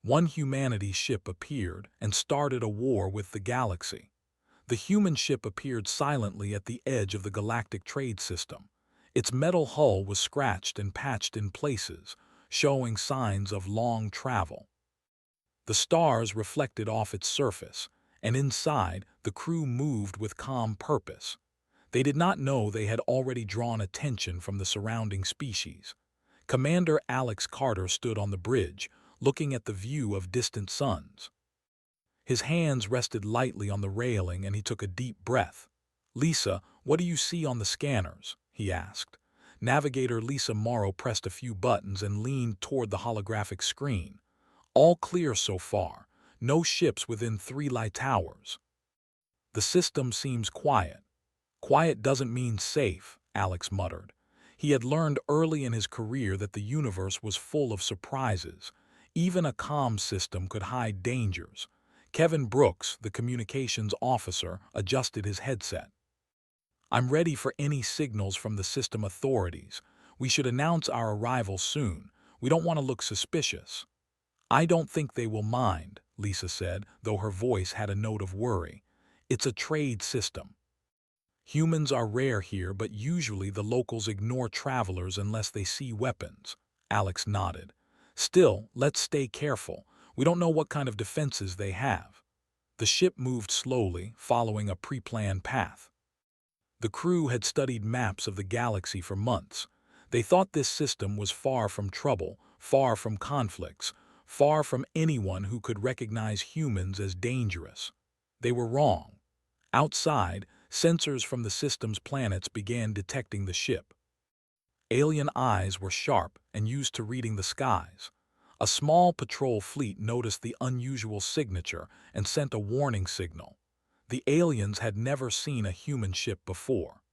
One humanity ship appeared and started a war with the galaxy. The human ship appeared silently at the edge of the galactic trade system. Its metal hull was scratched and patched in places, showing signs of long travel. The stars reflected off its surface, and inside, the crew moved with calm purpose. They did not know they had already drawn attention from the surrounding species. Commander Alex Carter stood on the bridge, looking at the view of distant suns. His hands rested lightly on the railing and he took a deep breath. "Lisa, what do you see on the scanners?" he asked. Navigator Lisa Morrow pressed a few buttons and leaned toward the holographic screen. "All clear so far. No ships within 3 light towers." "The system seems quiet." "Quiet doesn't mean safe," Alex muttered. He had learned early in his career that the universe was full of surprises. Even a comm system could hide dangers. Kevin Brooks, the communications officer, adjusted his headset. "I'm ready for any signals from the system authorities. We should announce our arrival soon. We don't want to look suspicious." "I don't think they will mind," Lisa said, though her voice had a note of worry. "It's a trade system. Humans are rare here, but usually the locals ignore travelers unless they see weapons." Alex nodded. "Still, let's stay careful. We don't know what kind of defenses they have." The ship moved slowly, following a pre-planned path. The crew had studied maps of the galaxy for months. They thought this system was far from trouble, far from conflicts, far from anyone who could recognize humans as dangerous. They were wrong. Outside, sensors from the system's planets began detecting the ship. Alien eyes were sharp and used to reading the skies. A small patrol fleet noticed the unusual signature and sent a warning signal. The aliens had never seen a human ship before.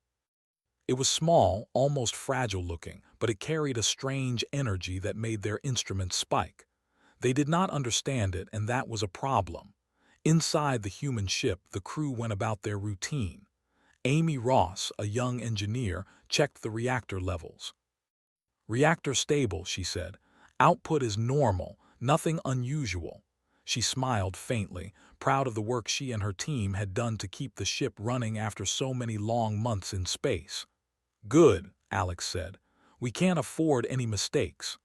It was small, almost fragile-looking, but it carried a strange energy that made their instruments spike. They did not understand it, and that was a problem. Inside the human ship, the crew went about their routine. Amy Ross, a young engineer, checked the reactor levels. "Reactor stable," she said. "Output is normal, nothing unusual." She smiled faintly, proud of the work she and her team had done to keep the ship running after so many long months in space. "Good," Alex said. "We can't afford any mistakes."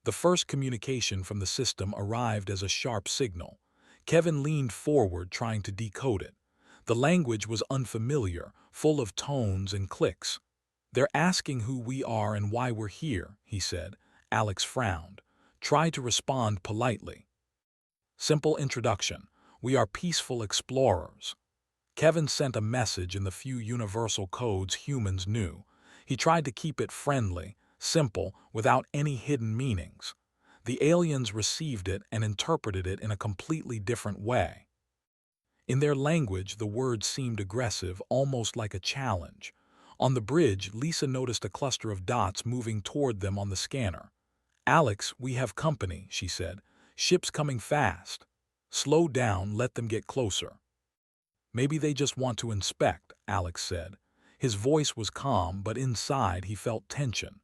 The first communication from the system arrived as a sharp signal. Kevin leaned forward, trying to decode it. The language was unfamiliar, full of tones and clicks. "They're asking who we are and why we're here," he said. Alex frowned. "Try to respond politely." "Simple introduction. We are peaceful explorers." Kevin sent a message in the few universal codes humans knew. He tried to keep it friendly, simple, without any hidden meanings. The aliens received it and interpreted it in a completely different way. In their language, the words seemed aggressive, almost like a challenge. On the bridge, Lisa noticed a cluster of dots moving toward them on the scanner. "Alex, we have company," she said. "Ships coming fast." "Slow down, let them get closer." "Maybe they just want to inspect," Alex said. His voice was calm, but inside he felt tension.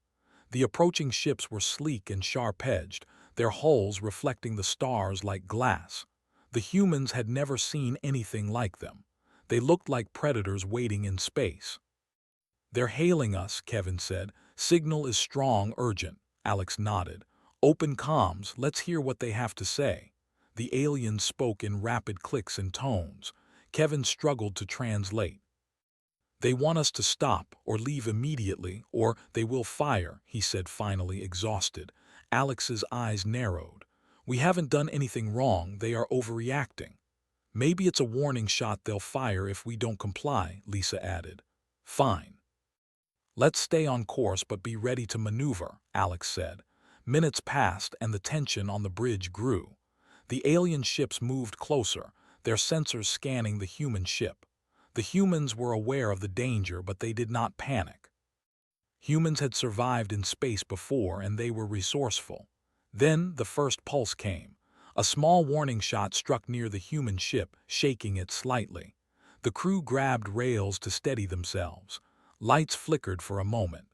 The approaching ships were sleek and sharp-edged, their hulls reflecting the stars like glass. The humans had never seen anything like them. They looked like predators waiting in space. "They're hailing us," Kevin said. "Signal is strong, urgent." Alex nodded. "Open comms, let's hear what they have to say." The aliens spoke in rapid clicks and tones. Kevin struggled to translate. "They want us to stop, or leave immediately, or they will fire," he said, finally exhausted. Alex's eyes narrowed. "We haven't done anything wrong, they are overreacting." "Maybe it's a warning shot they'll fire if we don't comply," Lisa added. "Fine. Let's stay on course but be ready to maneuver," Alex said. Minutes passed and the tension on the bridge grew. The alien ships moved closer, their sensors scanning the human ship. The humans were aware of the danger, but they did not panic. Humans had survived in space before and they were resourceful. Then the first pulse came. A small warning shot struck near the human ship, shaking it slightly. The crew grabbed rails to steady themselves. Lights flickered for a moment.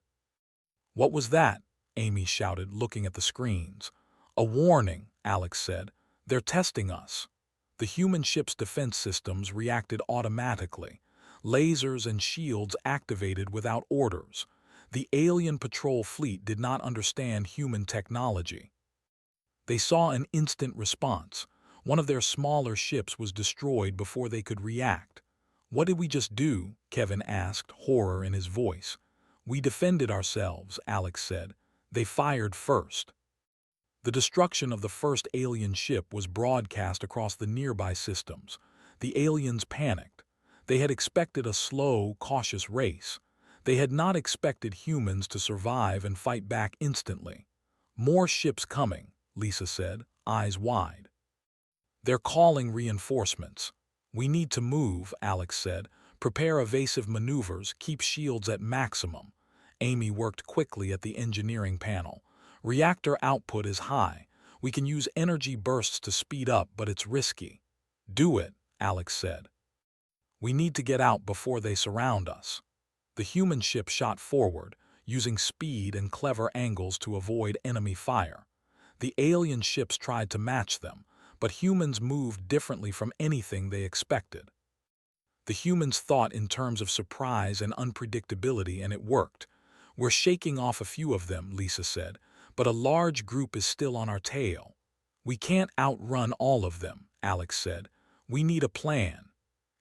"What was that?" Amy shouted, looking at the screens. "A warning," Alex said. "They're testing us." The human ship's defense systems reacted automatically. Lasers and shields activated without orders. The alien patrol fleet did not understand human technology. They saw an instant response. One of their smaller ships was destroyed before they could react. "What did we just do?" Kevin asked, horror in his voice. "We defended ourselves," Alex said. "They fired first." The destruction of the first alien ship was broadcast across the nearby systems. The aliens panicked. They had expected a slow, cautious race. They had not expected humans to survive and fight back instantly. "More ships coming," Lisa said, eyes wide. "They're calling reinforcements." "We need to move," Alex said. "Prepare evasive maneuvers, keep shields at maximum." Amy worked quickly at the engineering panel. "Reactor output is high. We can use energy bursts to speed up, but it's risky." "Do it," Alex said. "We need to get out before they surround us." The human ship shot forward, using speed and clever angles to avoid enemy fire. The alien ships tried to match them, but humans moved differently from anything they expected. The humans thought in terms of surprise and unpredictability, and it worked. "We're shaking off a few of them," Lisa said, "but a large group is still on our tail." "We can't outrun all of them," Alex said. "We need a plan."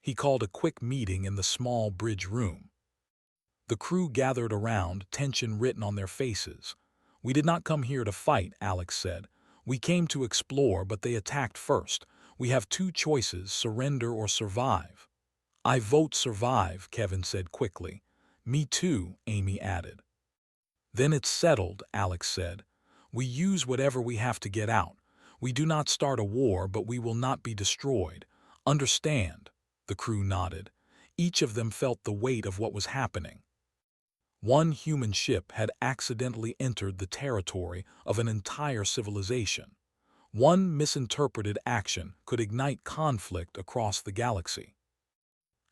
He called a quick meeting in the small bridge room. The crew gathered around, tension written on their faces. "We did not come here to fight," Alex said. "We came to explore, but they attacked first. We have two choices, surrender or survive." "I vote survive," Kevin said quickly. "Me too," Amy added. "Then it's settled," Alex said. "We use whatever we have to get out. We do not start a war, but we will not be destroyed. Understand?" The crew nodded. Each of them felt the weight of what was happening. One human ship had accidentally entered the territory of an entire civilization. One misinterpreted action could ignite conflict across the galaxy.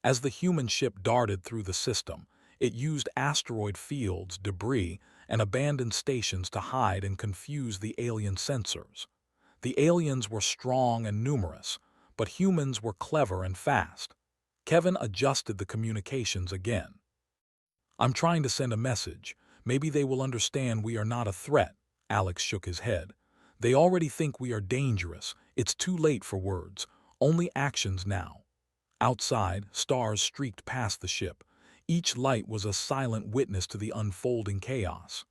As the human ship darted through the system, it used asteroid fields, debris, and abandoned stations to hide and confuse the alien sensors. The aliens were strong and numerous, but humans were clever and fast. Kevin adjusted the communications again. "I'm trying to send a message. Maybe they will understand we are not a threat." Alex shook his head. "They already think we are dangerous. It's too late for words. Only actions now." Outside, stars streaked past the ship. Each light was a silent witness to the unfolding chaos.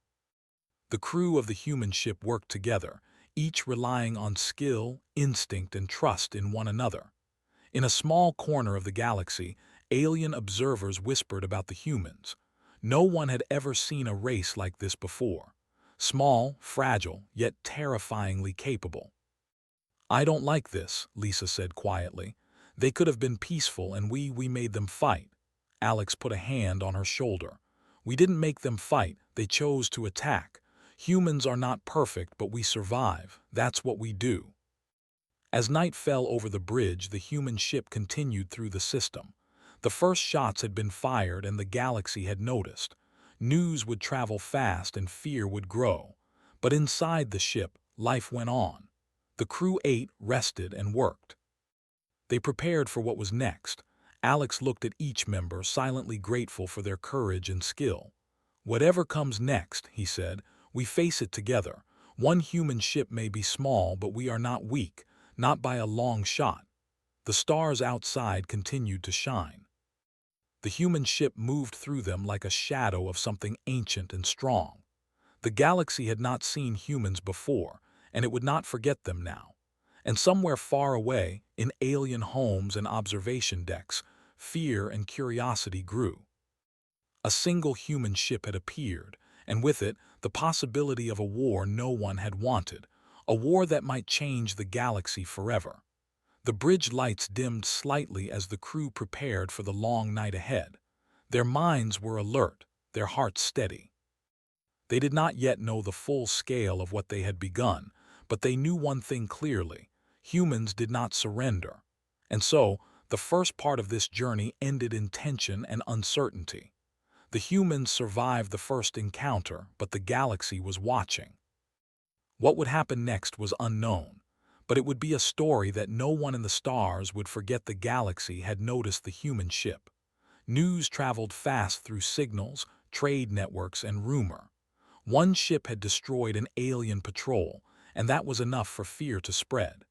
The crew of the human ship worked together, each relying on skill, instinct, and trust in one another. In a small corner of the galaxy, alien observers whispered about the humans. No one had ever seen a race like this before. Small, fragile, yet terrifyingly capable. "I don't like this," Lisa said quietly. "They could have been peaceful and we made them fight." Alex put a hand on her shoulder. "We didn't make them fight, they chose to attack. Humans are not perfect, but we survive. That's what we do." As night fell over the bridge, the human ship continued through the system. The first shots had been fired and the galaxy had noticed. News would travel fast and fear would grow. But inside the ship, life went on. The crew ate, rested, and worked. They prepared for what was next. Alex looked at each member, silently grateful for their courage and skill. "Whatever comes next," he said, "we face it together. One human ship may be small, but we are not weak, not by a long shot." The stars outside continued to shine. The human ship moved through them like a shadow of something ancient and strong. The galaxy had not seen humans before, and it would not forget them now. And somewhere far away, in alien homes and observation decks, fear and curiosity grew. A single human ship had appeared, and with it, the possibility of a war no one had wanted, a war that might change the galaxy forever. The bridge lights dimmed slightly as the crew prepared for the long night ahead. Their minds were alert, their hearts steady. They did not yet know the full scale of what they had begun, but they knew one thing clearly: humans did not surrender. And so, the first part of this journey ended in tension and uncertainty. The humans survived the first encounter, but the galaxy was watching. What would happen next was unknown. but it would be a story that no one in the stars would forget the galaxy had noticed the human ship. News traveled fast through signals, trade networks, and rumor. One ship had destroyed an alien patrol, and that was enough for fear to spread.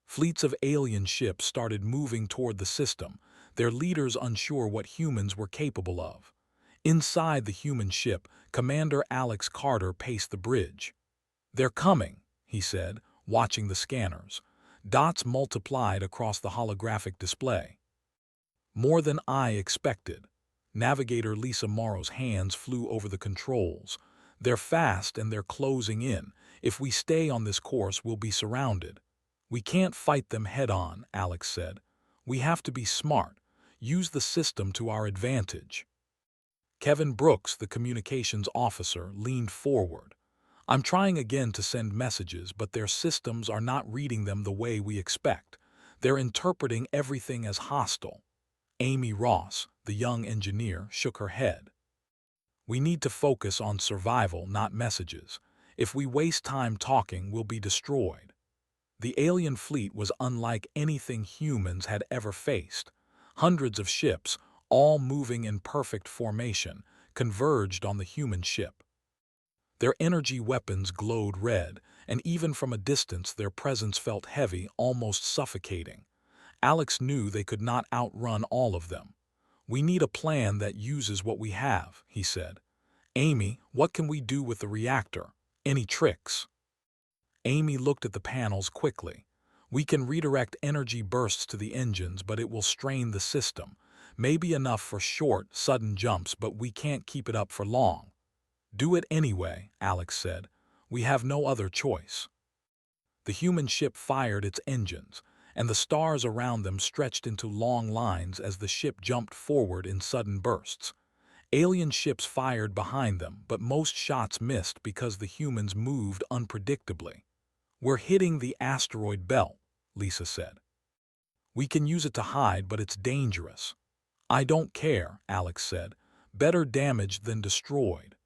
Fleets of alien ships started moving toward the system, their leaders unsure what humans were capable of. Inside the human ship, Commander Alex Carter paced the bridge. "They're coming," he said, watching the scanners. Dots multiplied across the holographic display. More than I expected. Navigator Lisa Morrow's hands flew over the controls. "They're fast and they're closing in. If we stay on this course, we'll be surrounded." "We can't fight them head-on," Alex said. "We have to be smart. Use the system to our advantage." Kevin Brooks, the communications officer, leaned forward. "I'm trying again to send messages, but their systems are not reading them the way we expect. They're interpreting everything as hostile." Amy Ross, the young engineer, shook her head. "We need to focus on survival, not messages. If we waste time talking, we'll be destroyed." The alien fleet was unlike anything humans had ever faced. Hundreds of ships, all moving in perfect formation, converged on the human ship. Their energy weapons glowed red, and even from a distance their presence felt heavy, almost suffocating. Alex knew they could not outrun all of them. "We need a plan that uses what we have," he said. "Amy, what can we do with the reactor? Any tricks?" Amy looked at the panels quickly. "We can redirect energy bursts to the engines, but it will strain the system. Maybe enough for short, sudden jumps, but we can't keep it up for long." "Do it anyway," Alex said. "We have no other choice." The human ship fired its engines, and the stars around them stretched into long lines as the ship jumped forward in sudden bursts. Alien ships fired behind them, but most shots missed because the humans moved unpredictably. "We're hitting the asteroid belt," Lisa said. "We can use it to hide, but it's dangerous." "I don't care," Alex said. "Better damaged than destroyed."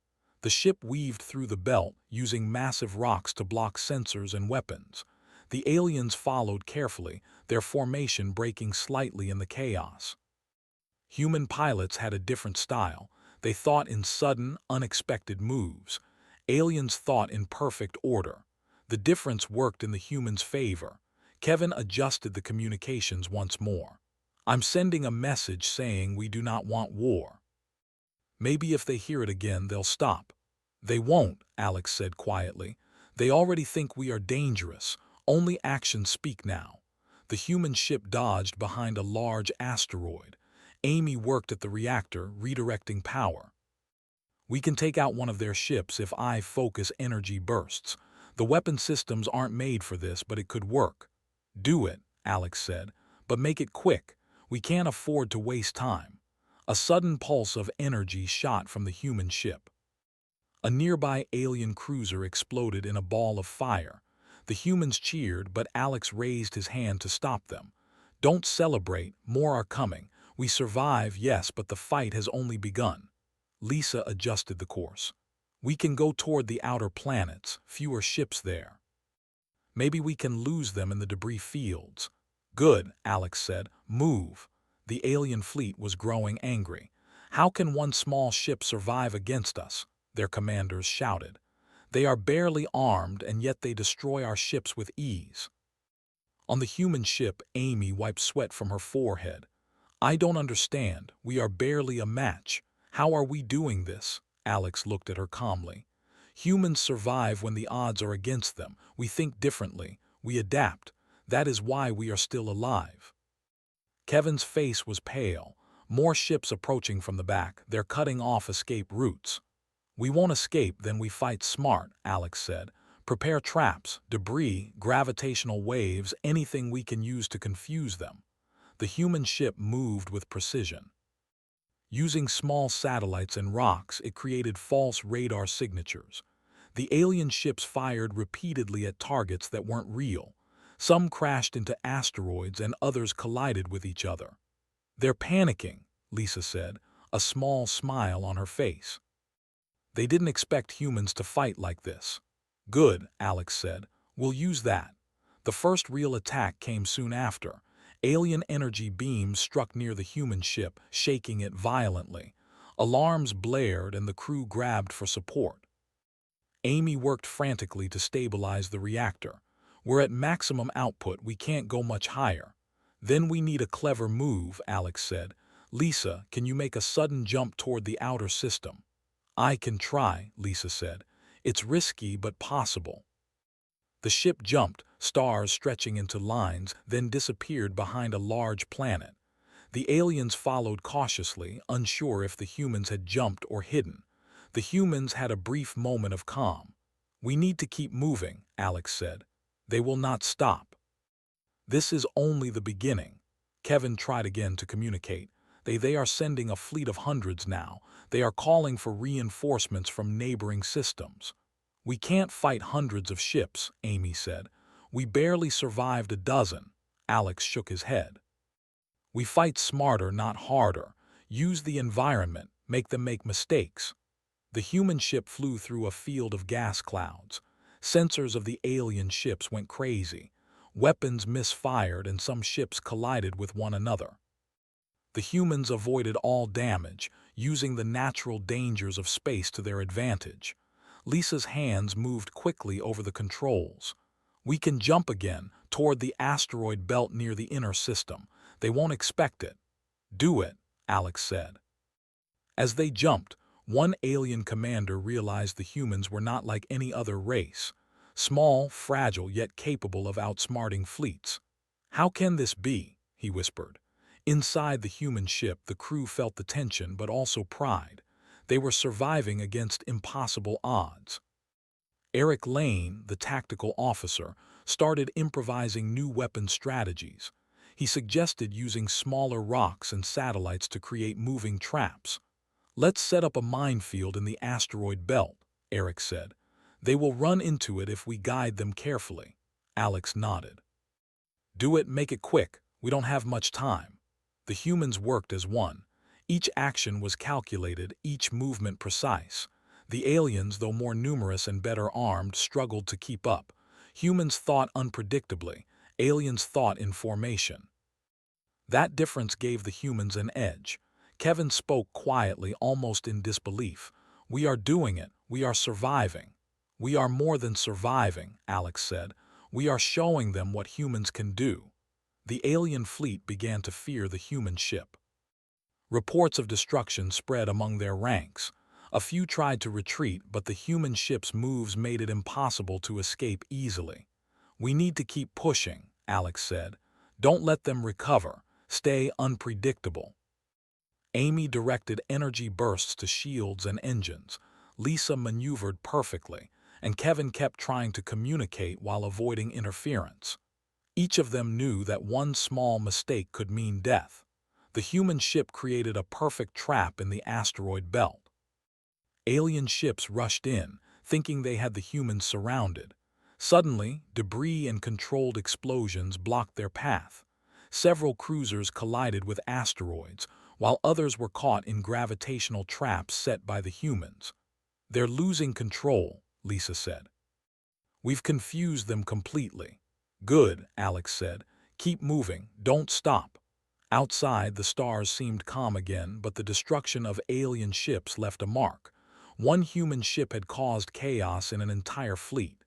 The ship weaved through the belt, using massive rocks to block sensors and weapons. The aliens followed carefully, their formation breaking slightly in the chaos. Human pilots had a different style. They thought in sudden, unexpected moves. Aliens thought in perfect order. The difference worked in the humans' favor. Kevin adjusted the communications once more. "I'm sending a message saying we do not want war." "Maybe if they hear it again, they'll stop." "They won't," Alex said quietly. "They already think we are dangerous. Only actions speak now." The human ship dodged behind a large asteroid. Amy worked at the reactor, redirecting power. "We can take out one of their ships if I focus energy bursts. The weapon systems aren't made for this, but it could work." "Do it," Alex said, "but make it quick. We can't afford to waste time." A sudden pulse of energy shot from the human ship. A nearby alien cruiser exploded in a ball of fire. The humans cheered, but Alex raised his hand to stop them. "Don't celebrate, more are coming. We survive, yes, but the fight has only begun." Lisa adjusted the course. "We can go toward the outer planets, fewer ships there. Maybe we can lose them in the debris fields." "Good," Alex said. "Move." The alien fleet was growing angry. "How can one small ship survive against us?" their commanders shouted. "They are barely armed, and yet they destroy our ships with ease." On the human ship, Amy wiped sweat from her forehead. "I don't understand. We are barely a match. How are we doing this?" Alex looked at her calmly. "Humans survive when the odds are against them. We think differently. We adapt. That is why we are still alive." Kevin's face was pale. More ships approaching from the back. They're cutting off escape routes. "We won't escape, then we fight smart," Alex said. "Prepare traps, debris, gravitational waves, anything we can use to confuse them." The human ship moved with precision. Using small satellites and rocks, it created false radar signatures. The alien ships fired repeatedly at targets that weren't real. Some crashed into asteroids and others collided with each other. "They're panicking," Lisa said, a small smile on her face. "They didn't expect humans to fight like this." "Good," Alex said. "We'll use that." The first real attack came soon after. Alien energy beams struck near the human ship, shaking it violently. Alarms blared and the crew grabbed for support. Amy worked frantically to stabilize the reactor. We're at maximum output, we can't go much higher. Then we need a clever move, Alex said. Lisa, can you make a sudden jump toward the outer system? I can try, Lisa said. It's risky but possible. The ship jumped, stars stretching into lines, then disappeared behind a large planet. The aliens followed cautiously, unsure if the humans had jumped or hidden. The humans had a brief moment of calm. We need to keep moving, Alex said. They will not stop. This is only the beginning. Kevin tried again to communicate. They are sending a fleet of hundreds now. They are calling for reinforcements from neighboring systems. We can't fight hundreds of ships, Amy said. We barely survived a dozen. Alex shook his head. We fight smarter, not harder. Use the environment, make them make mistakes. The human ship flew through a field of gas clouds. Sensors of the alien ships went crazy. Weapons misfired and some ships collided with one another. The humans avoided all damage, using the natural dangers of space to their advantage. Lisa's hands moved quickly over the controls. We can jump again, toward the asteroid belt near the inner system. They won't expect it. Do it, Alex said. As they jumped, one alien commander realized the humans were not like any other race. Small, fragile, yet capable of outsmarting fleets. How can this be? He whispered. Inside the human ship, the crew felt the tension but also pride. They were surviving against impossible odds. Eric Lane, the tactical officer, started improvising new weapon strategies. He suggested using smaller rocks and satellites to create moving traps. Let's set up a minefield in the asteroid belt, Eric said. They will run into it if we guide them carefully. Alex nodded. Do it, make it quick. We don't have much time. The humans worked as one. Each action was calculated, each movement precise. The aliens, though more numerous and better armed, struggled to keep up. Humans thought unpredictably. Aliens thought in formation. That difference gave the humans an edge. Kevin spoke quietly, almost in disbelief. We are doing it. We are surviving. We are more than surviving, Alex said. We are showing them what humans can do. The alien fleet began to fear the human ship. Reports of destruction spread among their ranks. A few tried to retreat, but the human ship's moves made it impossible to escape easily. We need to keep pushing, Alex said. Don't let them recover. Stay unpredictable. Amy directed energy bursts to shields and engines. Lisa maneuvered perfectly, and Kevin kept trying to communicate while avoiding interference. Each of them knew that one small mistake could mean death. The human ship created a perfect trap in the asteroid belt. Alien ships rushed in, thinking they had the humans surrounded. Suddenly, debris and controlled explosions blocked their path. Several cruisers collided with asteroids, while others were caught in gravitational traps set by the humans. They're losing control, Lisa said. We've confused them completely. Good, Alex said. Keep moving, don't stop. Outside, the stars seemed calm again, but the destruction of alien ships left a mark. One human ship had caused chaos in an entire fleet.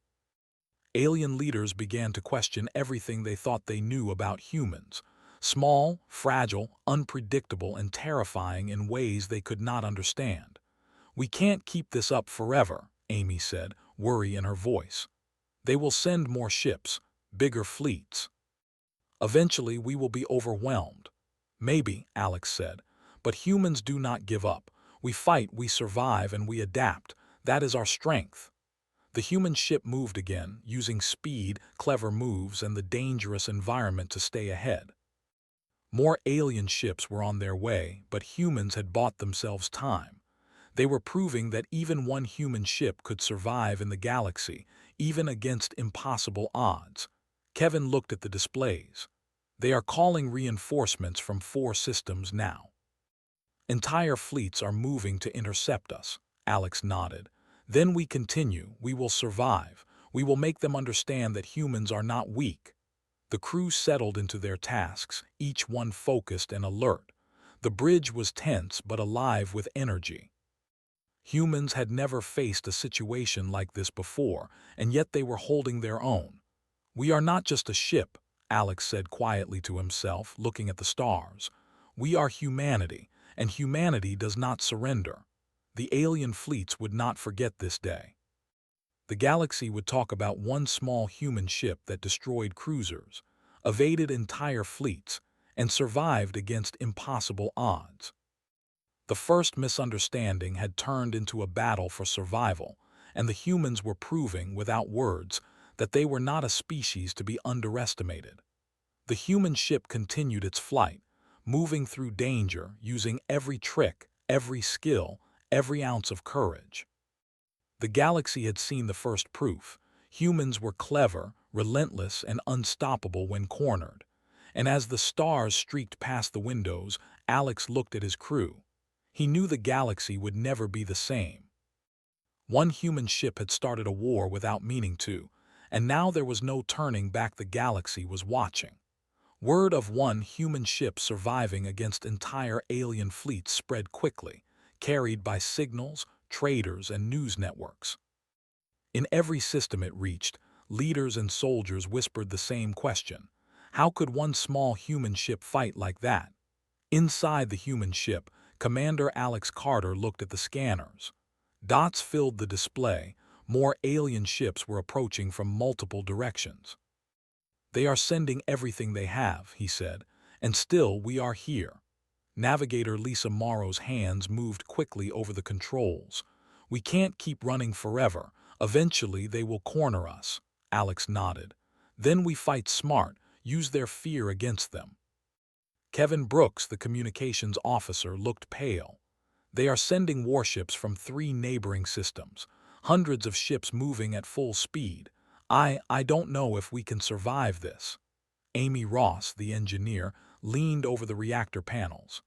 Alien leaders began to question everything they thought they knew about humans. Small, fragile, unpredictable, and terrifying in ways they could not understand. We can't keep this up forever, Amy said, worry in her voice. They will send more ships, bigger fleets. Eventually, we will be overwhelmed. Maybe, Alex said, but humans do not give up. We fight, we survive, and we adapt. That is our strength. The human ship moved again, using speed, clever moves, and the dangerous environment to stay ahead. More alien ships were on their way, but humans had bought themselves time. They were proving that even one human ship could survive in the galaxy, even against impossible odds. Kevin looked at the displays. They are calling reinforcements from 4 systems now. Entire fleets are moving to intercept us, Alex nodded. Then we continue, we will survive. We will make them understand that humans are not weak. The crew settled into their tasks, each one focused and alert. The bridge was tense but alive with energy. Humans had never faced a situation like this before, and yet they were holding their own. "We are not just a ship," Alex said quietly to himself, looking at the stars. "We are humanity, and humanity does not surrender." The alien fleets would not forget this day. The galaxy would talk about one small human ship that destroyed cruisers, evaded entire fleets, and survived against impossible odds. The first misunderstanding had turned into a battle for survival, and the humans were proving, without words, that they were not a species to be underestimated. The human ship continued its flight, moving through danger, using every trick, every skill, every ounce of courage. The galaxy had seen the first proof. Humans were clever, relentless, and unstoppable when cornered. And as the stars streaked past the windows, Alex looked at his crew. He knew the galaxy would never be the same. One human ship had started a war without meaning to, and now there was no turning back. The galaxy was watching. Word of one human ship surviving against entire alien fleets spread quickly, carried by signals, traders, and news networks. In every system it reached, leaders and soldiers whispered the same question: how could one small human ship fight like that? Inside the human ship, Commander Alex Carter looked at the scanners. Dots filled the display. More alien ships were approaching from multiple directions. "They are sending everything they have," he said, "and still we are here." Navigator Lisa Morrow's hands moved quickly over the controls. "We can't keep running forever. Eventually they will corner us." Alex nodded. "Then we fight smart, use their fear against them." Kevin Brooks, the communications officer, looked pale. "They are sending warships from 3 neighboring systems, hundreds of ships moving at full speed. I don't know if we can survive this." Amy Ross, the engineer, leaned over the reactor panels.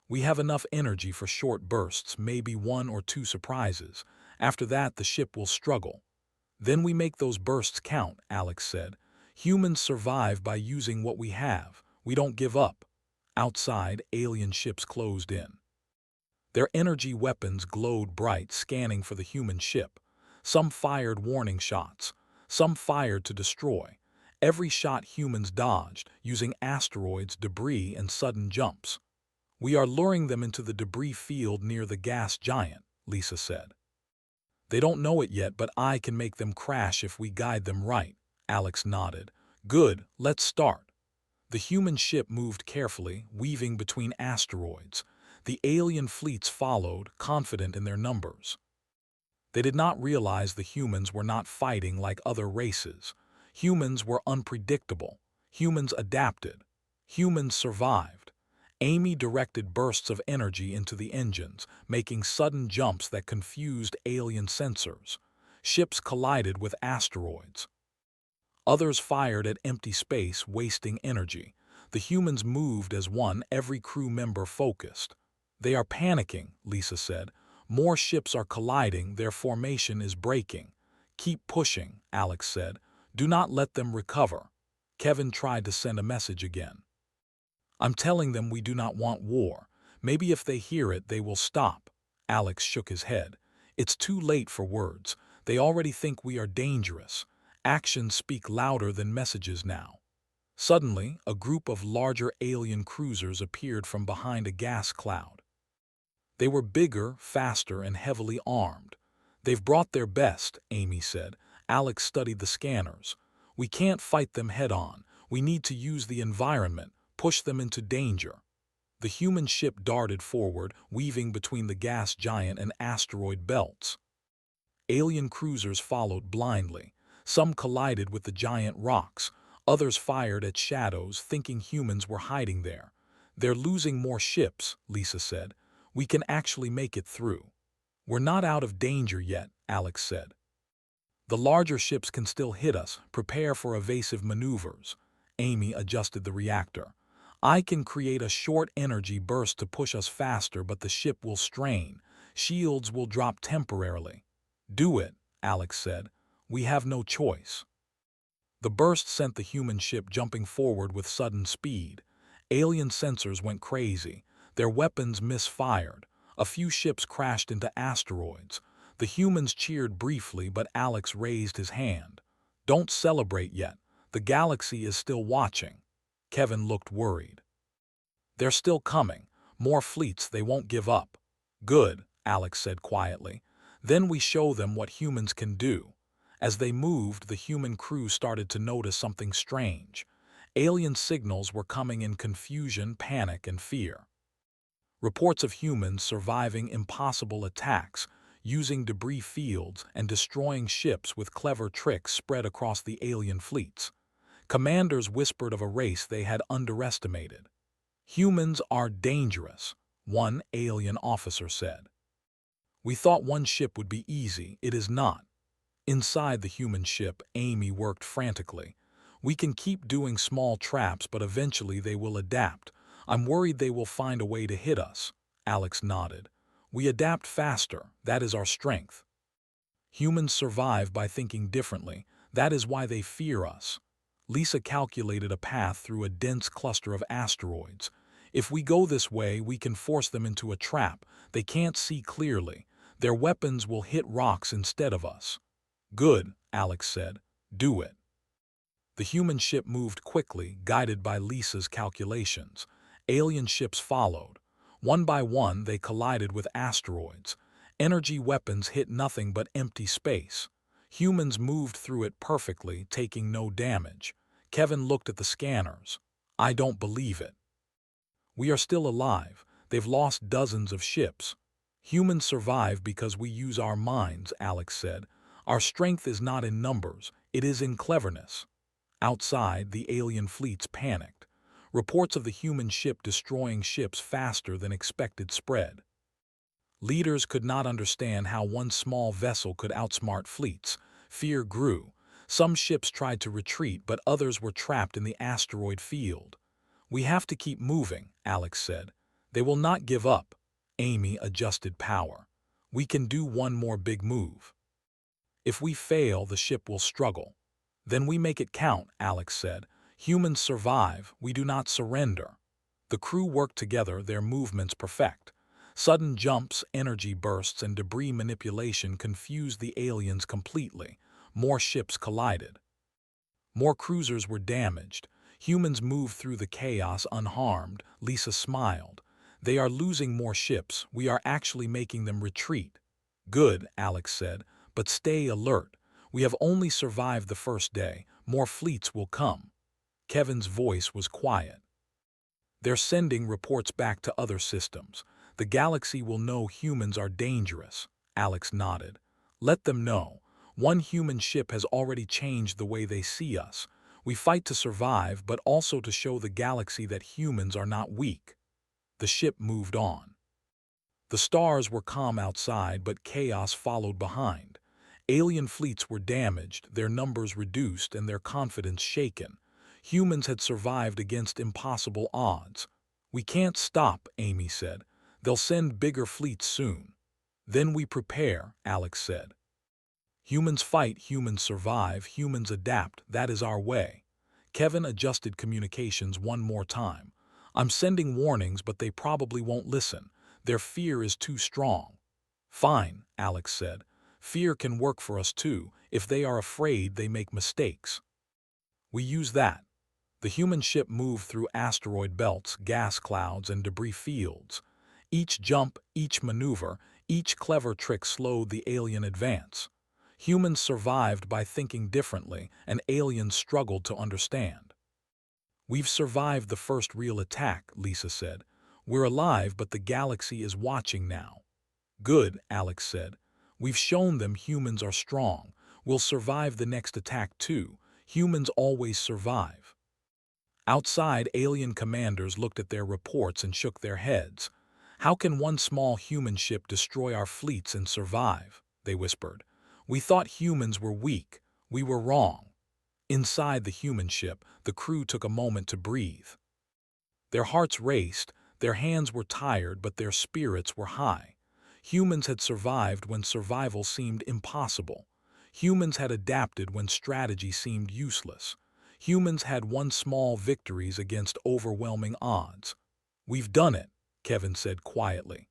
"We have enough energy for short bursts, maybe 1 or 2 surprises. After that, the ship will struggle." "Then we make those bursts count," Alex said. "Humans survive by using what we have. We don't give up." Outside, alien ships closed in. Their energy weapons glowed bright, scanning for the human ship. Some fired warning shots. Some fired to destroy. Every shot humans dodged, using asteroids, debris, and sudden jumps. "We are luring them into the debris field near the gas giant," Lisa said. "They don't know it yet, but I can make them crash if we guide them right." Alex nodded. "Good, let's start." The human ship moved carefully, weaving between asteroids. The alien fleets followed, confident in their numbers. They did not realize the humans were not fighting like other races. Humans were unpredictable. Humans adapted. Humans survived. Amy directed bursts of energy into the engines, making sudden jumps that confused alien sensors. Ships collided with asteroids. Others fired at empty space, wasting energy. The humans moved as one, every crew member focused. "They are panicking," Lisa said. "More ships are colliding, their formation is breaking." "Keep pushing," Alex said. "Do not let them recover." Kevin tried to send a message again. "I'm telling them we do not want war. Maybe if they hear it, they will stop." Alex shook his head. "It's too late for words. They already think we are dangerous. Actions speak louder than messages now." Suddenly, a group of larger alien cruisers appeared from behind a gas cloud. They were bigger, faster, and heavily armed. "They've brought their best," Amy said. Alex studied the scanners. "We can't fight them head-on. We need to use the environment, push them into danger." The human ship darted forward, weaving between the gas giant and asteroid belts. Alien cruisers followed blindly. Some collided with the giant rocks. Others fired at shadows, thinking humans were hiding there. "They're losing more ships," Lisa said. "We can actually make it through." "We're not out of danger yet," Alex said. "The larger ships can still hit us. Prepare for evasive maneuvers." Amy adjusted the reactor. "I can create a short energy burst to push us faster, but the ship will strain. Shields will drop temporarily." "Do it," Alex said. We have no choice. The burst sent the human ship jumping forward with sudden speed. Alien sensors went crazy. Their weapons misfired. A few ships crashed into asteroids. The humans cheered briefly, but Alex raised his hand. "Don't celebrate yet. The galaxy is still watching." Kevin looked worried. "They're still coming. More fleets, they won't give up." "Good," Alex said quietly. "Then we show them what humans can do." As they moved, the human crew started to notice something strange. Alien signals were coming in confusion, panic, and fear. Reports of humans surviving impossible attacks, using debris fields, and destroying ships with clever tricks spread across the alien fleets. Commanders whispered of a race they had underestimated. "Humans are dangerous," one alien officer said. "We thought one ship would be easy. It is not." Inside the human ship, Amy worked frantically. "We can keep doing small traps, but eventually they will adapt. I'm worried they will find a way to hit us." Alex nodded. "We adapt faster. That is our strength. Humans survive by thinking differently. That is why they fear us." Lisa calculated a path through a dense cluster of asteroids. "If we go this way, we can force them into a trap. They can't see clearly. Their weapons will hit rocks instead of us." "Good," Alex said. "Do it." The human ship moved quickly, guided by Lisa's calculations. Alien ships followed. One by one, they collided with asteroids. Energy weapons hit nothing but empty space. Humans moved through it perfectly, taking no damage. Kevin looked at the scanners. "I don't believe it." "We are still alive. They've lost dozens of ships." "Humans survive because we use our minds," Alex said. "Our strength is not in numbers, it is in cleverness." Outside, the alien fleets panicked. Reports of the human ship destroying ships faster than expected spread. Leaders could not understand how one small vessel could outsmart fleets. Fear grew. Some ships tried to retreat, but others were trapped in the asteroid field. "We have to keep moving," Alex said. "They will not give up." Amy adjusted power. "We can do one more big move. If we fail, the ship will struggle." "Then we make it count," Alex said. "Humans survive, we do not surrender." The crew worked together, their movements perfect. Sudden jumps, energy bursts, and debris manipulation confused the aliens completely. More ships collided. More cruisers were damaged. Humans moved through the chaos unharmed. Lisa smiled. "They are losing more ships. We are actually making them retreat." "Good," Alex said, "but stay alert. We have only survived the first day. More fleets will come." Kevin's voice was quiet. "They're sending reports back to other systems. The galaxy will know humans are dangerous." Alex nodded. "Let them know. One human ship has already changed the way they see us. We fight to survive, but also to show the galaxy that humans are not weak." The ship moved on. The stars were calm outside, but chaos followed behind. Alien fleets were damaged, their numbers reduced, and their confidence shaken. Humans had survived against impossible odds. "We can't stop," Amy said. "They'll send bigger fleets soon." "Then we prepare," Alex said. "Humans fight, humans survive, humans adapt. That is our way." Kevin adjusted communications one more time. "I'm sending warnings, but they probably won't listen. Their fear is too strong." "Fine," Alex said. "Fear can work for us too. If they are afraid, they make mistakes. We use that." The human ship moved through asteroid belts, gas clouds, and debris fields. Each jump, each maneuver, each clever trick slowed the alien advance. Humans survived by thinking differently, and aliens struggled to understand. "We've survived the first real attack," Lisa said. "We're alive, but the galaxy is watching now." "Good," Alex said. "We've shown them humans are strong. We'll survive the next attack too. Humans always survive." Outside, alien commanders looked at their reports and shook their heads. "How can one small human ship destroy our fleets and survive?" they whispered. "We thought humans were weak. We were wrong." Inside the human ship, the crew took a moment to breathe. Their hearts raced, their hands were tired, but their spirits were high. Humans had survived when survival seemed impossible. Humans had adapted when strategy seemed useless. Humans had won small victories against overwhelming odds. "We've done it," Kevin said quietly.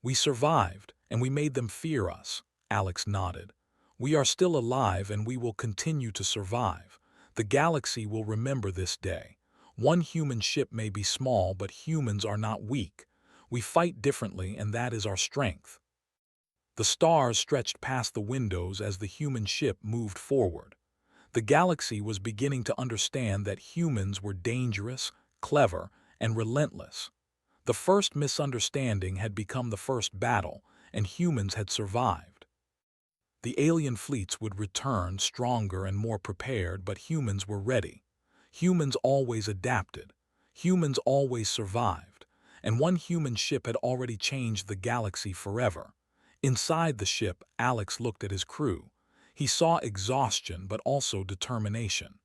"We survived, and we made them fear us," Alex nodded. "We are still alive, and we will continue to survive. The galaxy will remember this day. One human ship may be small, but humans are not weak. We fight differently, and that is our strength." The stars stretched past the windows as the human ship moved forward. The galaxy was beginning to understand that humans were dangerous, clever, and relentless. The first misunderstanding had become the first battle, and humans had survived. The alien fleets would return stronger and more prepared, but humans were ready. Humans always adapted. Humans always survived. And one human ship had already changed the galaxy forever. Inside the ship, Alex looked at his crew. He saw exhaustion, but also determination.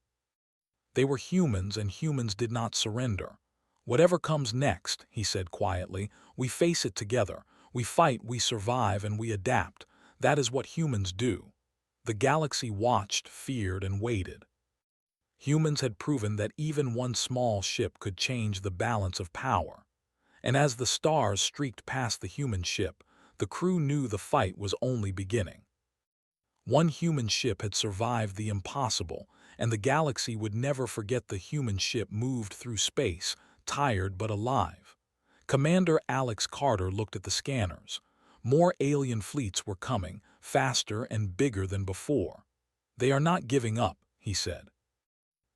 They were humans, and humans did not surrender. "Whatever comes next," he said quietly, "we face it together. We fight, we survive, and we adapt. That is what humans do." The galaxy watched, feared, and waited. Humans had proven that even one small ship could change the balance of power. And as the stars streaked past the human ship, the crew knew the fight was only beginning. One human ship had survived the impossible, and the galaxy would never forget the human ship moved through space, tired but alive. Commander Alex Carter looked at the scanners. More alien fleets were coming, faster and bigger than before. "They are not giving up," he said.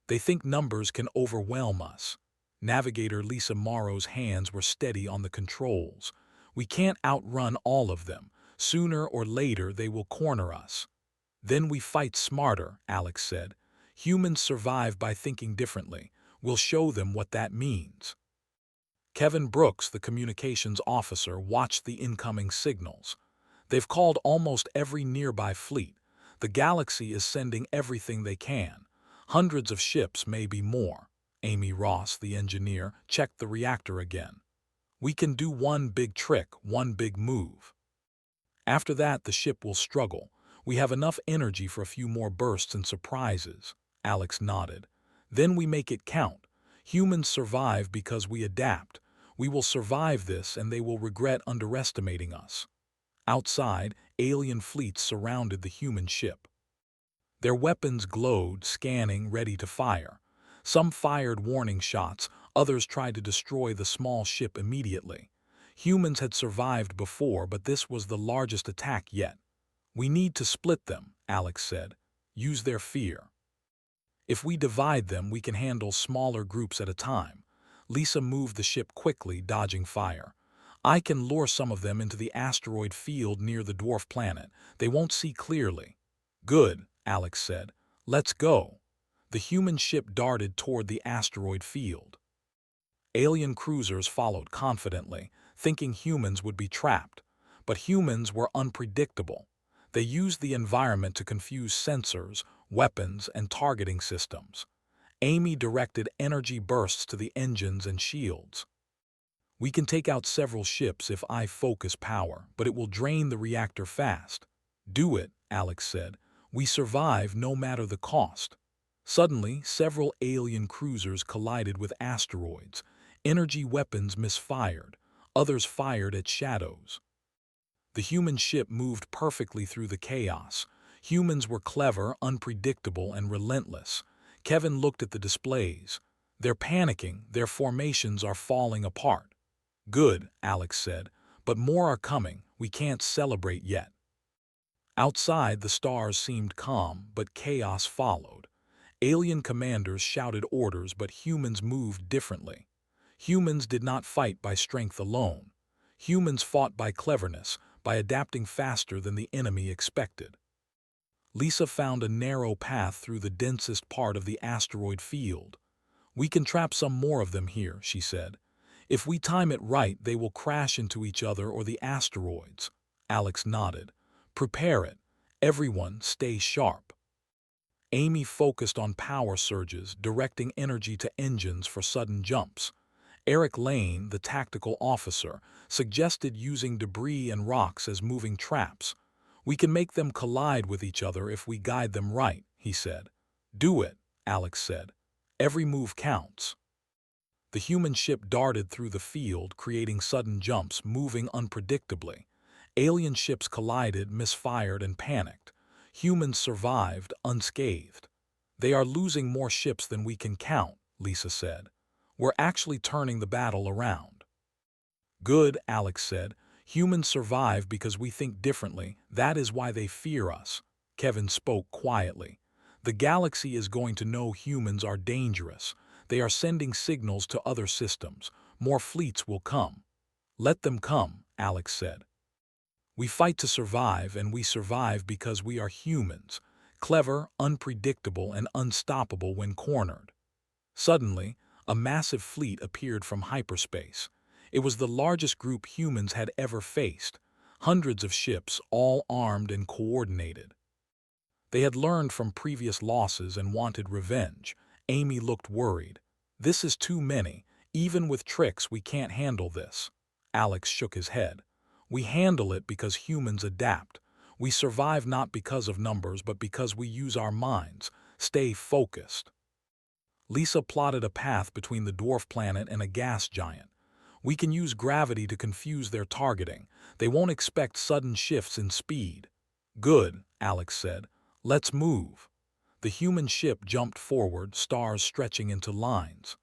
"They think numbers can overwhelm us." Navigator Lisa Morrow's hands were steady on the controls. "We can't outrun all of them. Sooner or later they will corner us." "Then we fight smarter," Alex said. "Humans survive by thinking differently. We'll show them what that means." Kevin Brooks, the communications officer, watched the incoming signals. "They've called almost every nearby fleet. The galaxy is sending everything they can. Hundreds of ships, maybe more." Amy Ross, the engineer, checked the reactor again. "We can do one big trick, one big move. After that, the ship will struggle. We have enough energy for a few more bursts and surprises." Alex nodded. "Then we make it count. Humans survive because we adapt. We will survive this, and they will regret underestimating us." Outside, alien fleets surrounded the human ship. Their weapons glowed, scanning, ready to fire. Some fired warning shots, others tried to destroy the small ship immediately. Humans had survived before, but this was the largest attack yet. "We need to split them," Alex said. "Use their fear. If we divide them, we can handle smaller groups at a time." Lisa moved the ship quickly, dodging fire. "I can lure some of them into the asteroid field near the dwarf planet. They won't see clearly." "Good," Alex said. "Let's go." The human ship darted toward the asteroid field. Alien cruisers followed confidently, thinking humans would be trapped. But humans were unpredictable. They used the environment to confuse sensors, weapons, and targeting systems. Amy directed energy bursts to the engines and shields. "We can take out several ships if I focus power, but it will drain the reactor fast." "Do it," Alex said. "We survive no matter the cost." Suddenly, several alien cruisers collided with asteroids. Energy weapons misfired. Others fired at shadows. The human ship moved perfectly through the chaos. Humans were clever, unpredictable, and relentless. Kevin looked at the displays. "They're panicking. Their formations are falling apart." "Good," Alex said. "But more are coming. We can't celebrate yet." Outside, the stars seemed calm, but chaos followed. Alien commanders shouted orders, but humans moved differently. Humans did not fight by strength alone. Humans fought by cleverness, by adapting faster than the enemy expected. Lisa found a narrow path through the densest part of the asteroid field. "We can trap some more of them here," she said. "If we time it right, they will crash into each other or the asteroids." Alex nodded. "Prepare it. Everyone, stay sharp." Amy focused on power surges, directing energy to engines for sudden jumps. Eric Lane, the tactical officer, suggested using debris and rocks as moving traps. We can make them collide with each other if we guide them right, he said. Do it, Alex said. Every move counts. The human ship darted through the field, creating sudden jumps, moving unpredictably. Alien ships collided, misfired, and panicked. Humans survived unscathed. They are losing more ships than we can count, Lisa said. We're actually turning the battle around. Good, Alex said. Humans survive because we think differently. That is why they fear us. Kevin spoke quietly. The galaxy is going to know humans are dangerous. They are sending signals to other systems. More fleets will come. Let them come, Alex said. We fight to survive, and we survive because we are humans. Clever, unpredictable, and unstoppable when cornered. Suddenly, a massive fleet appeared from hyperspace. It was the largest group humans had ever faced. Hundreds of ships, all armed and coordinated. They had learned from previous losses and wanted revenge. Amy looked worried. This is too many. Even with tricks, we can't handle this. Alex shook his head. We handle it because humans adapt. We survive not because of numbers, but because we use our minds. Stay focused. Lisa plotted a path between the dwarf planet and a gas giant. We can use gravity to confuse their targeting. They won't expect sudden shifts in speed. Good, Alex said. Let's move. The human ship jumped forward, stars stretching into lines.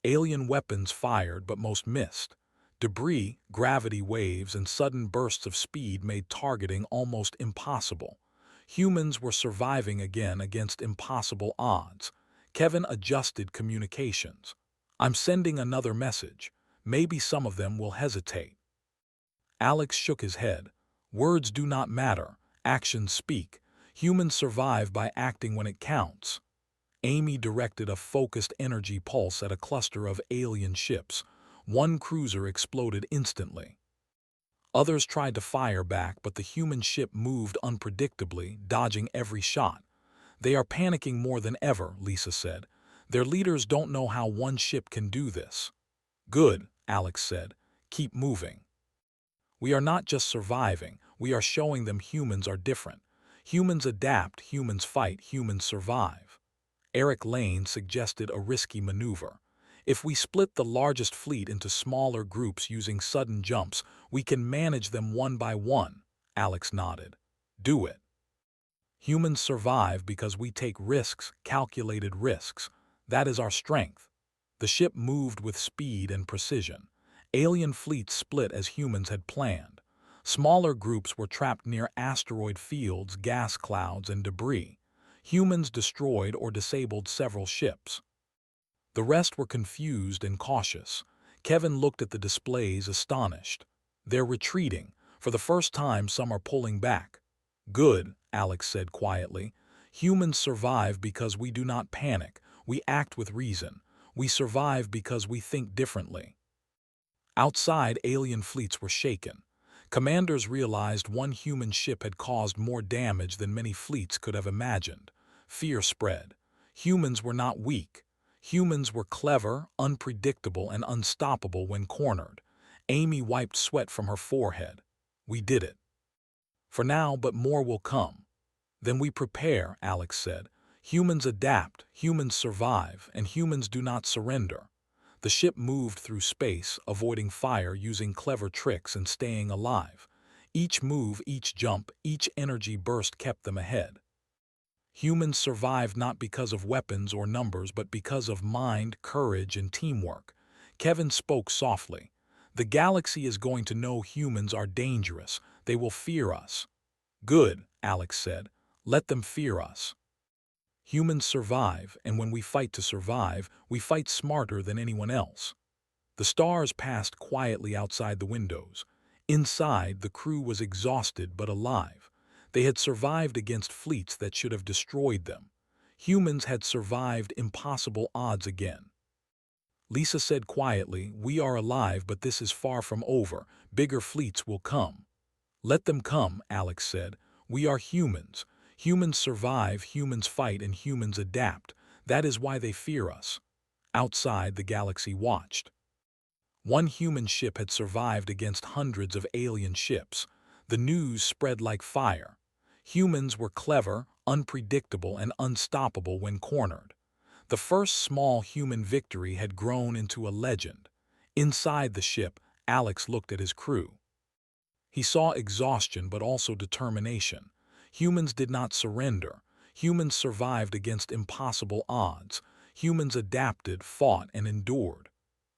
Alien weapons fired, but most missed. Debris, gravity waves, and sudden bursts of speed made targeting almost impossible. Humans were surviving again against impossible odds. Kevin adjusted communications. I'm sending another message. Maybe some of them will hesitate. Alex shook his head. Words do not matter. Actions speak. Humans survive by acting when it counts. Amy directed a focused energy pulse at a cluster of alien ships. One cruiser exploded instantly. Others tried to fire back, but the human ship moved unpredictably, dodging every shot. They are panicking more than ever, Lisa said. Their leaders don't know how one ship can do this. Good, Alex said. Keep moving. We are not just surviving, we are showing them humans are different. Humans adapt, humans fight, humans survive. Eric Lane suggested a risky maneuver. If we split the largest fleet into smaller groups using sudden jumps, we can manage them one by one. Alex nodded. Do it. Humans survive because we take risks, calculated risks. That is our strength. The ship moved with speed and precision. Alien fleets split as humans had planned. Smaller groups were trapped near asteroid fields, gas clouds, and debris. Humans destroyed or disabled several ships. The rest were confused and cautious. Kevin looked at the displays, astonished. They're retreating. For the first time, some are pulling back. Good, Alex said quietly. Humans survive because we do not panic. We act with reason. We survive because we think differently. Outside, alien fleets were shaken. Commanders realized one human ship had caused more damage than many fleets could have imagined. Fear spread. Humans were not weak. Humans were clever, unpredictable, and unstoppable when cornered. Amy wiped sweat from her forehead. We did it. For now, but more will come. Then we prepare, Alex said. Humans adapt, humans survive, and humans do not surrender. The ship moved through space, avoiding fire, using clever tricks and staying alive. Each move, each jump, each energy burst kept them ahead. Humans survived not because of weapons or numbers, but because of mind, courage, and teamwork. Kevin spoke softly. The galaxy is going to know humans are dangerous. They will fear us. Good, Alex said. Let them fear us. Humans survive, and when we fight to survive, we fight smarter than anyone else. The stars passed quietly outside the windows. Inside, the crew was exhausted but alive. They had survived against fleets that should have destroyed them. Humans had survived impossible odds again. Lisa said quietly, "We are alive, but this is far from over. Bigger fleets will come." "Let them come," Alex said. "We are humans. Humans survive, humans fight, and humans adapt. That is why they fear us." Outside, the galaxy watched. One human ship had survived against hundreds of alien ships. The news spread like fire. Humans were clever, unpredictable, and unstoppable when cornered. The first small human victory had grown into a legend. Inside the ship, Alex looked at his crew. He saw exhaustion but also determination. Humans did not surrender. Humans survived against impossible odds. Humans adapted, fought, and endured.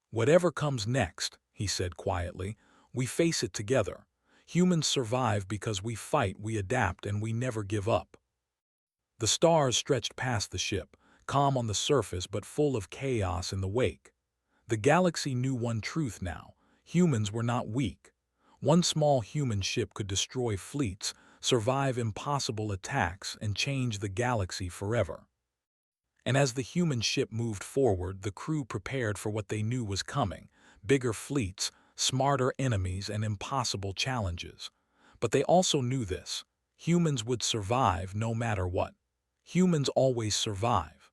"Whatever comes next," he said quietly, "we face it together. Humans survive because we fight, we adapt, and we never give up." The stars stretched past the ship, calm on the surface but full of chaos in the wake. The galaxy knew one truth now: humans were not weak. One small human ship could destroy fleets, survive impossible attacks, and change the galaxy forever. And as the human ship moved forward, the crew prepared for what they knew was coming: bigger fleets, smarter enemies, and impossible challenges. But they also knew this: humans would survive no matter what. Humans always survive.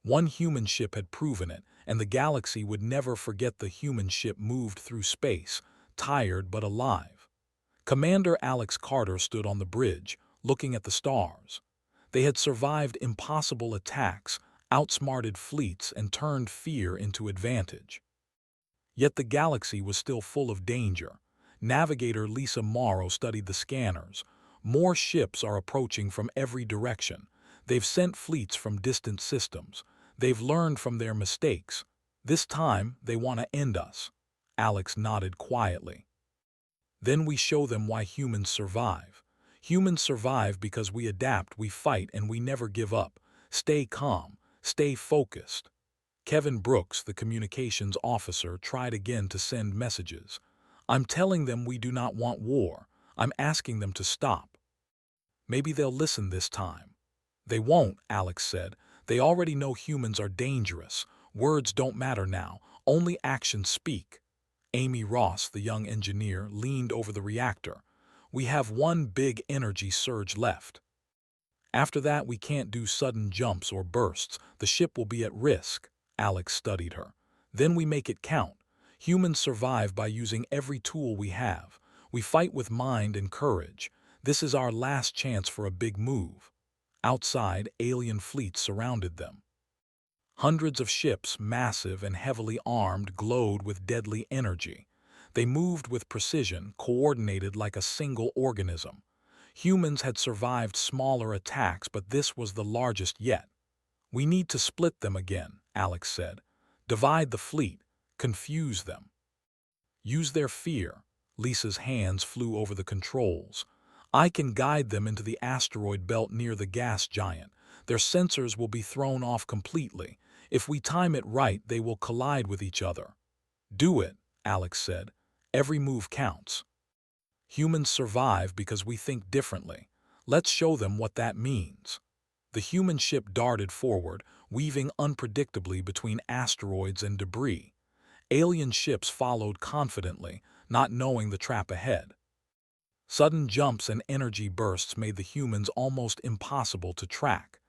One human ship had proven it, and the galaxy would never forget the human ship moved through space, tired but alive. Commander Alex Carter stood on the bridge, looking at the stars. They had survived impossible attacks, outsmarted fleets, and turned fear into advantage. Yet the galaxy was still full of danger. Navigator Lisa Morrow studied the scanners. More ships are approaching from every direction. They've sent fleets from distant systems. They've learned from their mistakes. This time, they want to end us. Alex nodded quietly. Then we show them why humans survive. Humans survive because we adapt, we fight, and we never give up. Stay calm. Stay focused. Kevin Brooks, the communications officer, tried again to send messages. "I'm telling them we do not want war. I'm asking them to stop." "Maybe they'll listen this time." "They won't," Alex said. "They already know humans are dangerous. Words don't matter now. Only actions speak." Amy Ross, the young engineer, leaned over the reactor. "We have one big energy surge left. After that, we can't do sudden jumps or bursts. The ship will be at risk." Alex studied her. "Then we make it count. Humans survive by using every tool we have. We fight with mind and courage. This is our last chance for a big move." Outside, alien fleets surrounded them. Hundreds of ships, massive and heavily armed, glowed with deadly energy. They moved with precision, coordinated like a single organism. Humans had survived smaller attacks, but this was the largest yet. "We need to split them again," Alex said. "Divide the fleet. Confuse them. Use their fear." Lisa's hands flew over the controls. "I can guide them into the asteroid belt near the gas giant. Their sensors will be thrown off completely. If we time it right, they will collide with each other." "Do it," Alex said. "Every move counts. Humans survive because we think differently. Let's show them what that means." The human ship darted forward, weaving unpredictably between asteroids and debris. Alien ships followed confidently, not knowing the trap ahead. Sudden jumps and energy bursts made the humans almost impossible to track.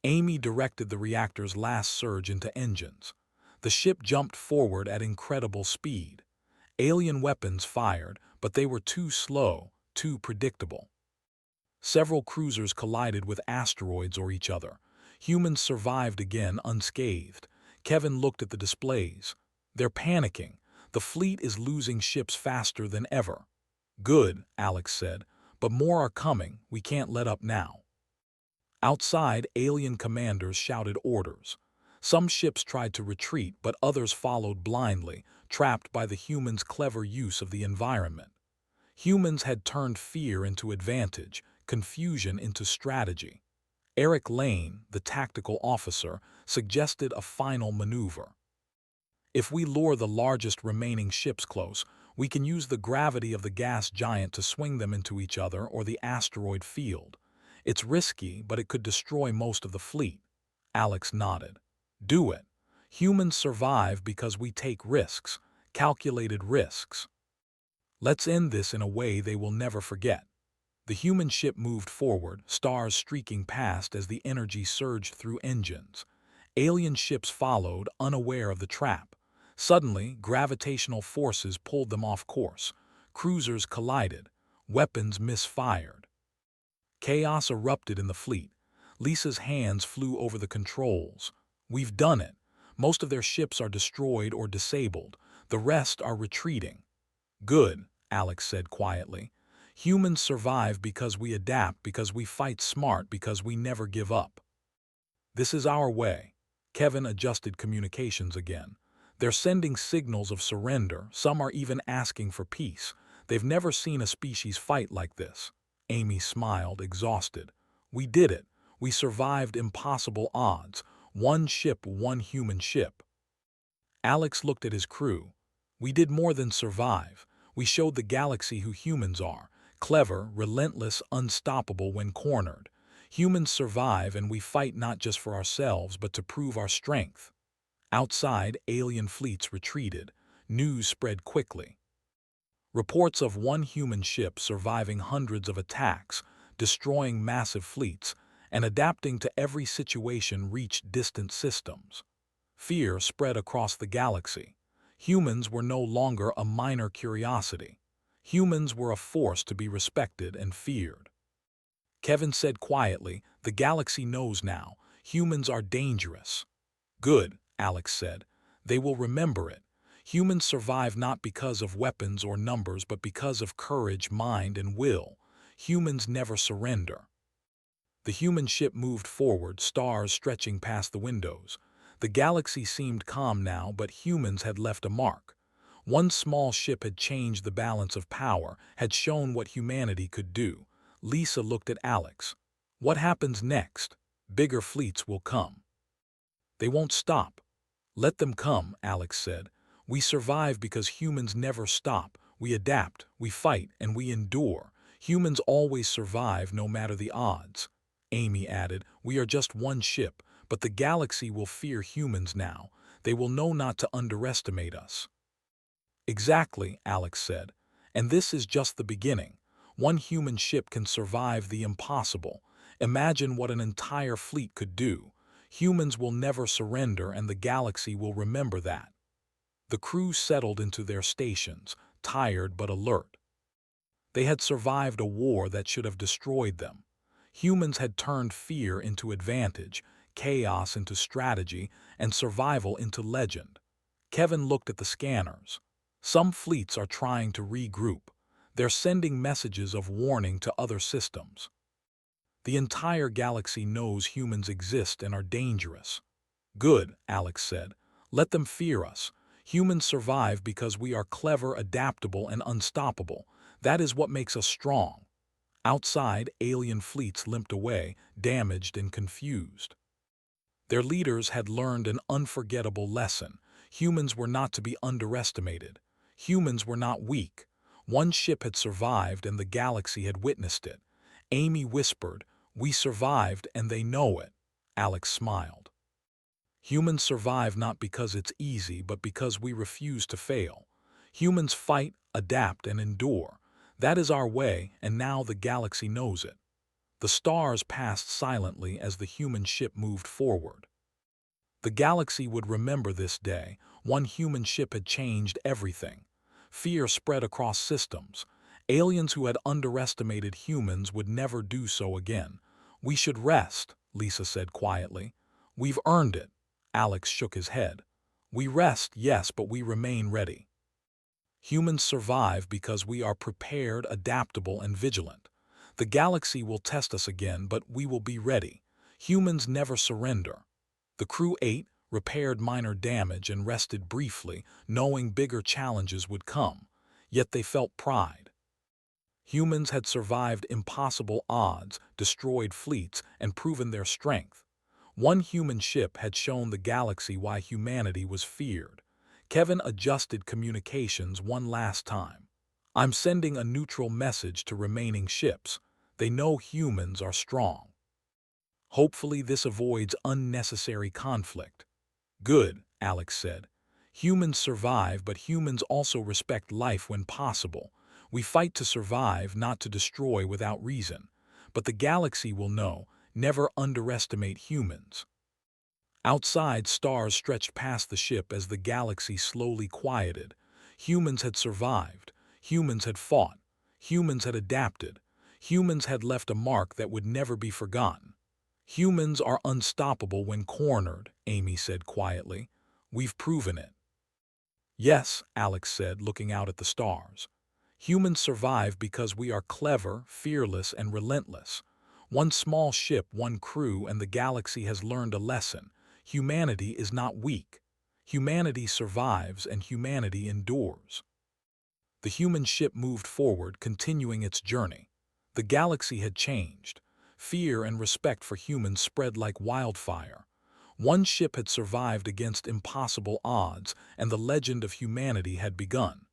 Amy directed the reactor's last surge into engines. The ship jumped forward at incredible speed. Alien weapons fired, but they were too slow, too predictable. Several cruisers collided with asteroids or each other. Humans survived again unscathed. Kevin looked at the displays. "They're panicking. The fleet is losing ships faster than ever." "Good," Alex said, "but more are coming. We can't let up now." Outside, alien commanders shouted orders. Some ships tried to retreat, but others followed blindly, trapped by the humans' clever use of the environment. Humans had turned fear into advantage, confusion into strategy. Eric Lane, the tactical officer, suggested a final maneuver. "If we lure the largest remaining ships close, we can use the gravity of the gas giant to swing them into each other or the asteroid field. It's risky, but it could destroy most of the fleet." Alex nodded. "Do it. Humans survive because we take risks, calculated risks. Let's end this in a way they will never forget." The human ship moved forward, stars streaking past as the energy surged through engines. Alien ships followed, unaware of the trap. Suddenly, gravitational forces pulled them off course. Cruisers collided. Weapons misfired. Chaos erupted in the fleet. Lisa's hands flew over the controls. We've done it. Most of their ships are destroyed or disabled. The rest are retreating. Good, Alex said quietly. Humans survive because we adapt, because we fight smart, because we never give up. This is our way. Kevin adjusted communications again. They're sending signals of surrender. Some are even asking for peace. They've never seen a species fight like this. Amy smiled, exhausted. We did it. We survived impossible odds. One ship, one human ship. Alex looked at his crew. We did more than survive. We showed the galaxy who humans are. Clever, relentless, unstoppable when cornered. Humans survive, and we fight not just for ourselves, but to prove our strength. Outside, alien fleets retreated. News spread quickly. Reports of one human ship surviving hundreds of attacks, destroying massive fleets, and adapting to every situation reached distant systems. Fear spread across the galaxy. Humans were no longer a minor curiosity. Humans were a force to be respected and feared. Kevin said quietly, "The galaxy knows now. Humans are dangerous." "Good," Alex said. "They will remember it. Humans survive not because of weapons or numbers, but because of courage, mind, and will. Humans never surrender." The human ship moved forward, stars stretching past the windows. The galaxy seemed calm now, but humans had left a mark. One small ship had changed the balance of power, had shown what humanity could do. Lisa looked at Alex. "What happens next? Bigger fleets will come." "They won't stop." "Let them come," Alex said. "We survive because humans never stop. We adapt, we fight, and we endure. Humans always survive no matter the odds." Amy added, "We are just one ship, but the galaxy will fear humans now. They will know not to underestimate us." "Exactly," Alex said. "And this is just the beginning. One human ship can survive the impossible. Imagine what an entire fleet could do. Humans will never surrender, and the galaxy will remember that." The crew settled into their stations, tired but alert. They had survived a war that should have destroyed them. Humans had turned fear into advantage, chaos into strategy, and survival into legend. Kevin looked at the scanners. Some fleets are trying to regroup. They're sending messages of warning to other systems. The entire galaxy knows humans exist and are dangerous. "Good," Alex said. "Let them fear us. Humans survive because we are clever, adaptable, and unstoppable. That is what makes us strong." Outside, alien fleets limped away, damaged and confused. Their leaders had learned an unforgettable lesson. Humans were not to be underestimated. Humans were not weak. One ship had survived, and the galaxy had witnessed it. Amy whispered, "We survived, and they know it." Alex smiled. "Humans survive not because it's easy, but because we refuse to fail. Humans fight, adapt, and endure. That is our way, and now the galaxy knows it." The stars passed silently as the human ship moved forward. The galaxy would remember this day. One human ship had changed everything. Fear spread across systems. Aliens who had underestimated humans would never do so again. "We should rest," Lisa said quietly. "We've earned it." Alex shook his head. "We rest, yes, but we remain ready. Humans survive because we are prepared, adaptable, and vigilant. The galaxy will test us again, but we will be ready. Humans never surrender." The crew ate, repaired minor damage, and rested briefly, knowing bigger challenges would come. Yet they felt pride. Humans had survived impossible odds, destroyed fleets, and proven their strength. One human ship had shown the galaxy why humanity was feared. Kevin adjusted communications one last time. "I'm sending a neutral message to remaining ships. They know humans are strong. Hopefully this avoids unnecessary conflict." "Good," Alex said. "Humans survive, but humans also respect life when possible. We fight to survive, not to destroy without reason. But the galaxy will know, never underestimate humans." Outside, stars stretched past the ship as the galaxy slowly quieted. Humans had survived. Humans had fought. Humans had adapted. Humans had left a mark that would never be forgotten. Humans are unstoppable when cornered, Amy said quietly. We've proven it. Yes, Alex said, looking out at the stars. Humans survive because we are clever, fearless, and relentless. One small ship, one crew, and the galaxy has learned a lesson. Humanity is not weak. Humanity survives, and humanity endures. The human ship moved forward, continuing its journey. The galaxy had changed. Fear and respect for humans spread like wildfire. One ship had survived against impossible odds, and the legend of humanity had begun.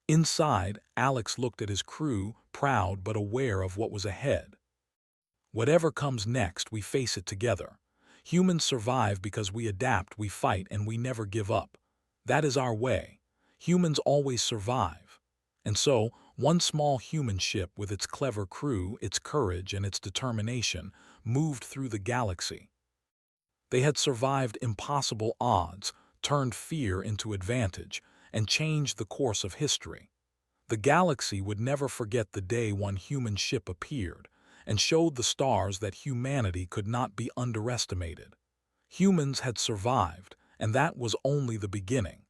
Inside, Alex looked at his crew, proud but aware of what was ahead. Whatever comes next, we face it together. Humans survive because we adapt, we fight, and we never give up. That is our way. Humans always survive. And so, one small human ship with its clever crew, its courage, and its determination moved through the galaxy. They had survived impossible odds, turned fear into advantage, and changed the course of history. The galaxy would never forget the day one human ship appeared and showed the stars that humanity could not be underestimated. Humans had survived, and that was only the beginning.